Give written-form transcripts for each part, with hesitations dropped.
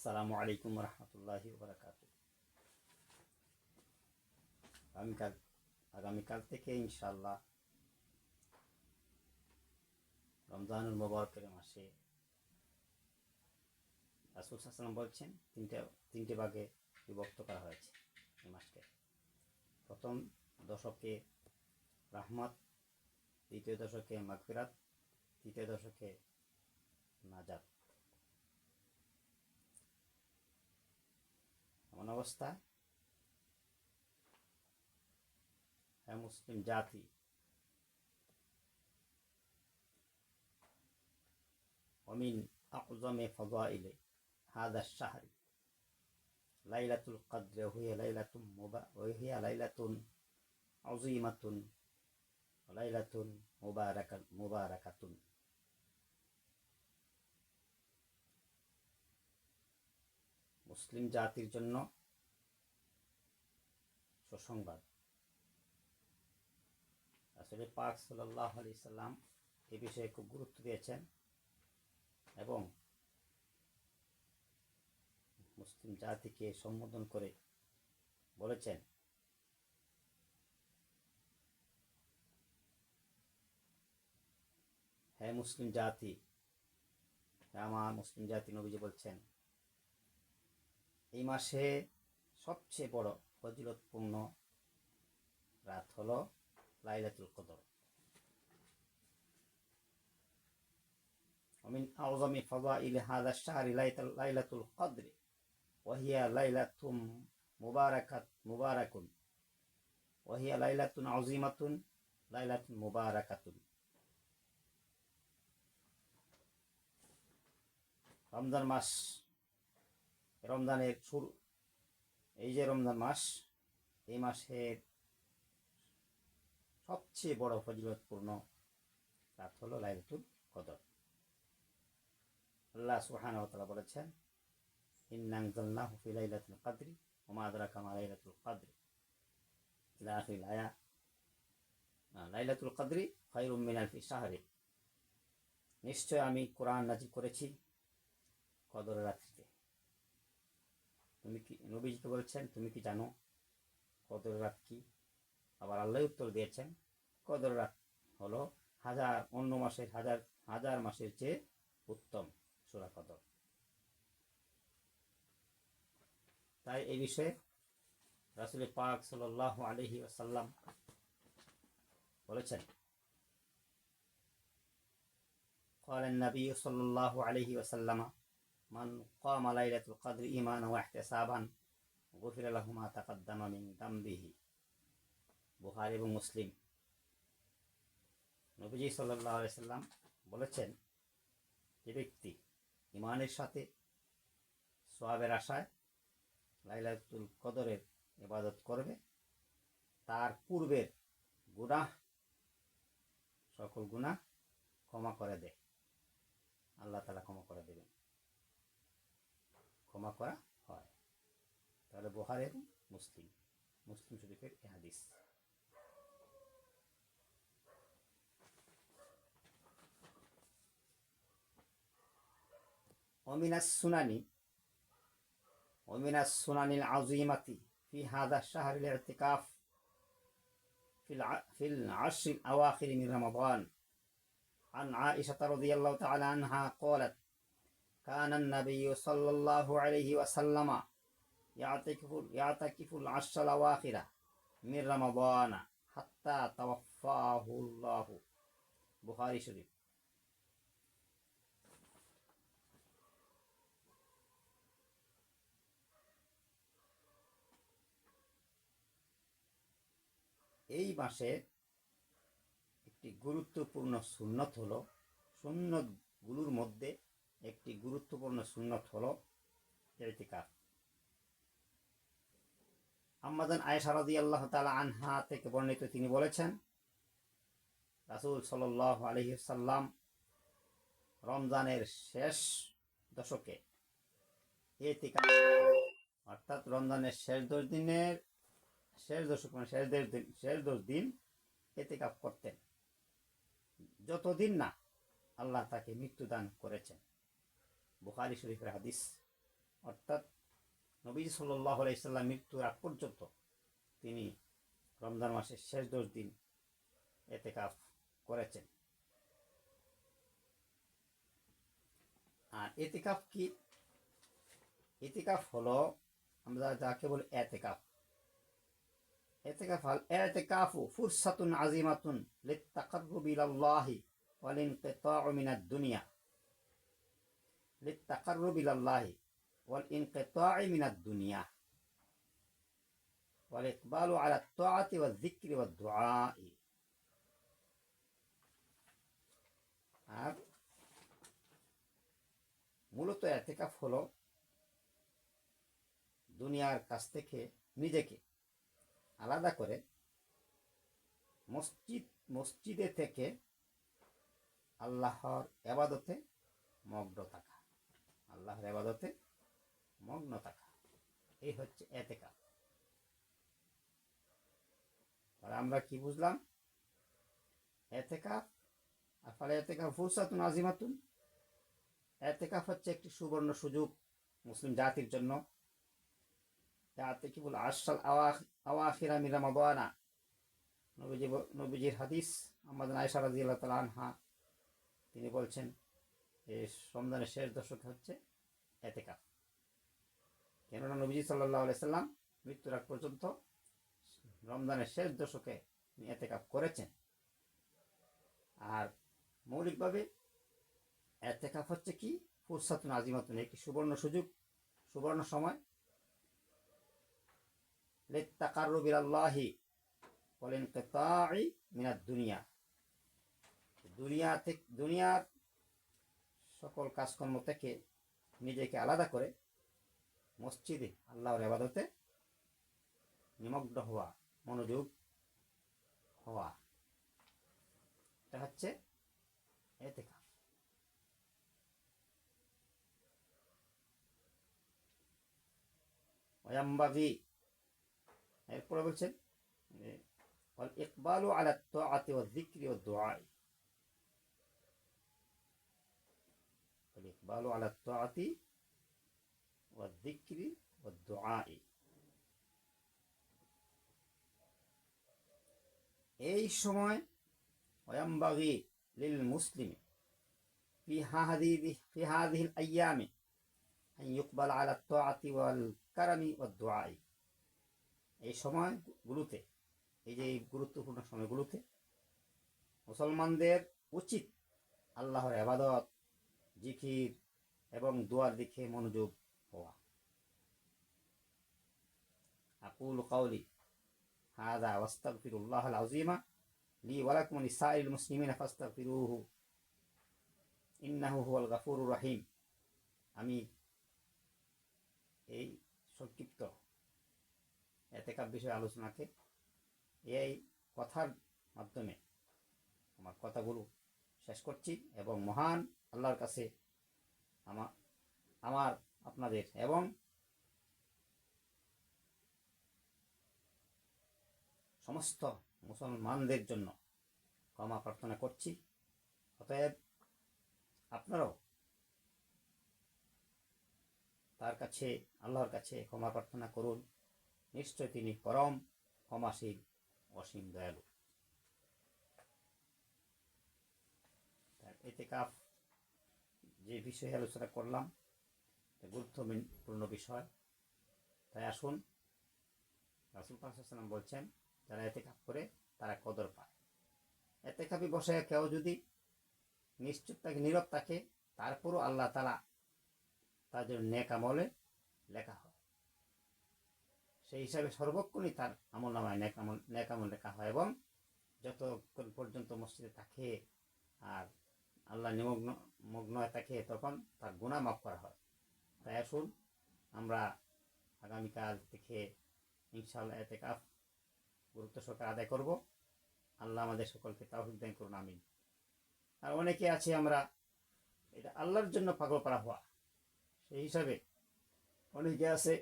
আসসালামু আলাইকুম রহমতুল্লাহি বারাকাতু। আগামীকাল থেকে ইনশাআল্লাহ রমজানুল মুবারকের মাসে রাসূল সাল্লাল্লাহু আলাইহি ওয়াসাল্লাম বলছেন তিনটে ভাগে বিভক্ত করা হয়েছে এই মাসকে। প্রথম দশকে রাহমত, দ্বিতীয় দশকে মাগফিরাত, তৃতীয় দশকে নাজাত। এমন অবস্থা মুসলিম জাতি ومن أعظم فضائل هذا الشهر ليلة القدر وهي ليلة عظيمة وليلة مباركة মুসলিম জাতির জন্য সুসংবাদ। রাসূল পাক সাল্লাল্লাহু আলাইহি সাল্লাম এই বিষয়ে খুব গুরুত্ব দিয়েছেন এবং মুসলিম জাতিকে সম্বোধন করে বলেছেন, হে মুসলিম জাতি, আমার মুসলিম জাতি, নবীজি বলছেন এই মাসে সবচেয়ে বড় ফজিলতপূর্ণ রাত হলো লাইলাতুল কদর। ومن أعظم فضائل هذا الشهر ليلة القدر وهي ليلة مباركة وهي ليلة عظيمة ليلة مباركة। রমজান মাস, রমজানের শুরু, এই যে রমজান মাস, এই মাসের সবচেয়ে বড় ফজিলতপূর্ণ রাত হলো লাইলাতুল কদর। আল্লাহ সুবহানাহু ওয়া তাআলা বলেছেন, ইন্না আনজালনাহু ফি লাইলাতিল কদরি ওয়া মা আদরাকা মা লাইলাতুল কদরি ইলা আখিরিল আয়া। লাইলাতুল কদরি খায়রুম মিন আলফি শাহরি। নিশ্চয় আমি কোরআন নাযিল করেছি কদরের রাত্রিতে। তুমি কি, নবীজিকে বলছেন, তুমি কি জানো কদরের রাত কি? আবার আল্লাহ উত্তর দিয়েছেন, কদরের রাত হলো অন্য মাসের হাজার মাসের চেয়ে উত্তম সূরা কদর। তাই এই বিষয়ে রাসূল পাক সাল্লাল্লাহু আলাইহি ওয়াসাল্লাম বলেছেন, قال النبي صلى الله عليه وسلم من قام ليلة القدر إيمانا واحتسابا غفر له ما تقدم من ذنبه। বুখারী এবং মুসলিম। নবীজি সাল্লাল্লাহু আলাইহি ওয়াসাল্লাম বলেছেন, যে ব্যক্তি ঈমানের সাথে সওয়াবের আশায় লাইলাতুল কদরের ইবাদত করবে, তার পূর্বের গুনাহ, সকল গুনাহ ক্ষমা করে দেয়, আল্লাহ তাআলা ক্ষমা করে দেবেন, ক্ষমা করা হয়। তাহলে বুখারী এবং মুসলিম শরীফের এই হাদিস। ومن السنن العظيمة في هذا الشهر الاعتكاف في العشر الأواخر من رمضان. عن عائشة رضي الله تعالى عنها قالت كان النبي صلى الله عليه وسلم يعتكف العشر الأواخر من رمضان حتى توفاه الله। বুখারী শরীফ। এই মাসে একটি গুরুত্বপূর্ণ সুন্নত হলো, সুন্নতগুলোর মধ্যে একটি গুরুত্বপূর্ণ সুন্নত হলো ইতিকাফ। আম্মাজান আয়েশা রাদিয়াল্লাহু তাআলা আনহা থেকে বর্ণিত, তিনি বলেছেন, রাসূল সাল্লাল্লাহু আলাইহি ওয়াসাল্লাম রমজানের শেষ দশকে ইতিকাফ, অর্থাৎ রমজানের শেষ 10 দিন ইতিকাফ করতেন, যতদিন না আল্লাহ তাকে মৃত্যুদান করেছেন। বুখারী শরীফের হাদিস। অর্থাৎ নবীজি সাল্লাল্লাহু আলাইহি সাল্লাম মৃত্যুর আগ পর্যন্ত তিনি রমজান মাসের শেষ 10 দিন এতেকাফ করেছেন। আর এতেকাফ কি? এতেকাফ হলো আমরা যাকে বলি এতেকাফ। এতেকাফ আল এতেকাফু ফুরসাতুন আজিমাতুন লিত্তাকাররুবি ইলাল্লাহি ওয়াল ইনকিতাউ মিনাদ দুনিয়া লিত্তাকাররুবি ইলাল্লাহি ওয়াল ইনকিতাউ মিনাদ দুনিয়া ওয়াল ইকবালু আলা আত-তাআতি ওয়াজ যিকরি ওয়াদ দুআই। আর মূলত এতেকাফ হলো দুনিয়ার কাছ থেকে নিজেকে আলাদা করে মসজিদে থেকে আল্লাহর ইবাদতে মগ্ন থাকা, আল্লাহর ইবাদতে মগ্ন থাকা, এই হচ্ছে এতেকাফ। আর আমরা কি বুঝলাম? এতেকাফ আসলে এতেকাফ ফুরসাতুন আজিমাতুন, এতেকাফ হচ্ছে একটি সুবর্ণ সুযোগ মুসলিম জাতির জন্য। যাতে কি বল আশরাল আওয়াখিরা মিন রমাদানা, নবীজির হাদিস আমাদের আয়েশা রাদিয়াল্লাহু তাআলা আনহা তিনি বলছেন এই রমজানের শেষ দশক হচ্ছে এতেকাফ। কেননা নবীজি সাল্লাল্লাহু আলাইহি সাল্লাম মৃত্যুর আগ পর্যন্ত রমজানের শেষ দশকে তিনি এতেকাফ করেছেন। আর মৌলিকভাবে এতেকাফ হচ্ছে কি ফুরসাতুন আজিমাতুন, একটি সুবর্ণ সুযোগ, সুবর্ণ সময় লিত্তাকাররুবি ইলাল্লাহি ওয়াল ইনকিতাউ মিনাদ দুনিয়া, দুনিয়ার সকল কাজকর্ম থেকে নিজেকে আলাদা করে মসজিদে আল্লাহর ইবাদতে নিমগ্ন হওয়া, মনোযোগ হওয়া, এটা হচ্ছে এতেকাফ। ওয়ায়ামবাগি, এরপরে বলছেন ওয়াল ইকবালু আলা আত-তাআতি ওয়াজ যিকরি ওয়াদ দুআই, ওয়াল ইকবালু আলা আত-তাআতি ওয়াজ যিকরি ওয়াদ দুআই। এই সময় ওয়ায়ামবাগি লিল মুসলিমি ফি হাযিহিল আইয়ামি আন ইকবাল আলা আত-তাআতি ওয়াল কারামি ওয়াদ দুআই। এই সময়গুলোতে, এই যে গুরুত্বপূর্ণ সময়গুলোতে মুসলমানদের উচিত আল্লাহর ইবাদত, জিকির এবং দোয়ার দিকে মনোযোগ হওয়া। আকুলু কাওলি হাযা ওয়াস্তাগফিরুল্লাহাল আযীমা লি ওয়া লাকুম ওয়া লিসাইরিল মুসলিমিনা ফাস্তাগফিরুহু ইন্নাহু হুয়াল গাফুরুর রহিম। আমি এই সংক্ষিপ্ত এতেকাফ বিষয়ে আলোচনাকে এই কথার মাধ্যমে আমার কথাগুলো শেষ করছি এবং মহান আল্লাহর কাছে আমার আপনাদের এবং সমস্ত মুসলমানদের জন্য ক্ষমা প্রার্থনা করছি। অতএব আপনারাও তার কাছে, আল্লাহর কাছে ক্ষমা প্রার্থনা করুন। নিশ্চয় তিনি পরম ক্ষমাশীল, অসীম দয়ালু। এতেকাফ যে বিষয়ে আলোচনা করলাম গুরুত্বপূর্ণ বিষয়, তাই আসুন, রাসূল পাক সাল্লাল্লাহু আলাইহি ওয়াসাল্লাম বলছেন যারা এতেকাফ করে তারা কদর পায়। এতেকাফে বসে কেউ যদি নিশ্চুপ থাকে, নীরব থাকে, তারপরও আল্লাহ তাআলা তার জন্য নেক আমলে লেখা হয়। সেই হিসাবে সর্বক্ষণই তার আমল নামায় নেক আমল লেখা হয় এবং যতক্ষণ পর্যন্ত মসজিদে থাকে আর আল্লাহ মগ্ন হয়ে থাকে তখন তার গুনাহ মাফ করা হয়। তাই আসুন আমরা আগামীকাল থেকে ইনশাআল্লাহ এতেকাফ গুরুত্ব সহকারে আদায় করব। আল্লাহ আমাদের সকলকে তাওফিক দান করুন, আমিন। আর অনেকে আছে আমরা এটা আল্লাহর জন্য পাগল করা হওয়া, সেই হিসাবে অনেকে আছে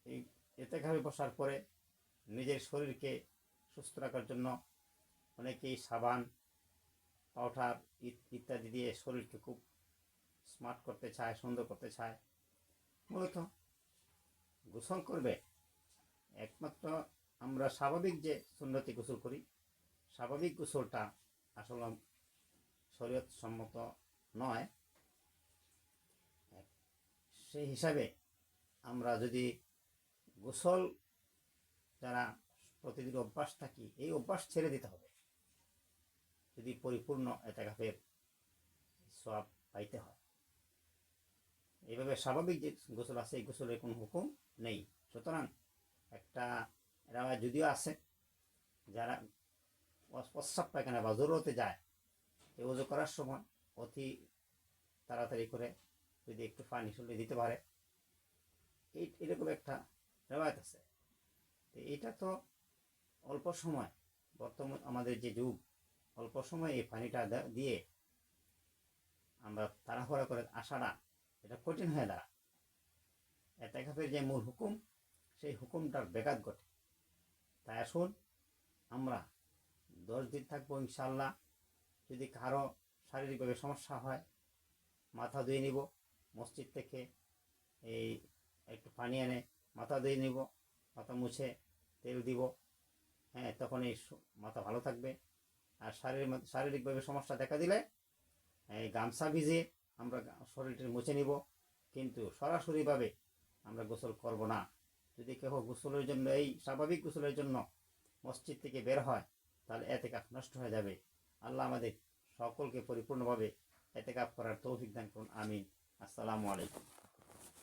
এই এতেকাফে বসার পরে নিজের শরীরকে সুস্থ রাখার জন্য অনেকেই সাবান, পাউডার ইত্যাদি দিয়ে শরীরকে খুব স্মার্ট করতে চায়, সুন্দর করতে চায়। মূলত গোসল করবে একমাত্র আমরা স্বাভাবিক যে সুন্নতি গোসল করি, স্বাভাবিক গোসলটা আসলে শরীয়ত সম্মত নয়। সেই হিসাবে আমরা যদি গোসল যারা প্রতিদিন অভ্যাস থাকি, এই অভ্যাস ছেড়ে দিতে হবে যদি পরিপূর্ণ এতেকাফের সওয়াব পাইতে হয়। এইভাবে স্বাভাবিক যে গোসল আছে, এই গোসলের কোনো হুকুম নেই। সুতরাং একটা এরা যদিও আছে যারা প্রস্রাব পায়খানা বা জরুরতে যায়, এই ওযু করার সময় অতি তাড়াতাড়ি করে যদি একটু পানি শুলে দিতে পারে, এরকম একটা রেওয়ায়ত আছে। এটা তো অল্প সময়, বর্তমান আমাদের যে যুগ, অল্প সময় এই পানিটা দিয়ে আমরা তাড়াহুড়া করে আসাটা এটা কঠিন হয়ে দাঁড়ায়। এতেকাফের যে মূল হুকুম, সেই হুকুমটার ব্যাঘাত ঘটে। তাই আসুন আমরা 10 দিন থাকবো ইনশাআল্লাহ। যদি কারো শারীরিকভাবে সমস্যা হয়, মাথা ধুয়ে নিব, মসজিদ থেকে এই একটু পানি এনে মাথা ধুয়ে নিব, মাথা মুছে তেল দিব, হ্যাঁ, তখন এই মাথা ভালো থাকবে। আর শারীরিকভাবে সমস্যা দেখা দিলে এই গামছা ভিজিয়ে আমরা শরীরটা মুছে নিব, কিন্তু সরাসরিভাবে আমরা গোসল করব না। যদি কেউ গোসলের জন্য, এই স্বাভাবিক গোসলের জন্য মসজিদ থেকে বের হয়, তাহলে এতেকাফ নষ্ট হয়ে যাবে। আল্লাহ আমাদের সকলকে পরিপূর্ণভাবে এতেকাফ করার তৌফিক দান করুন। আমিন। আসসালামু আলাইকুম।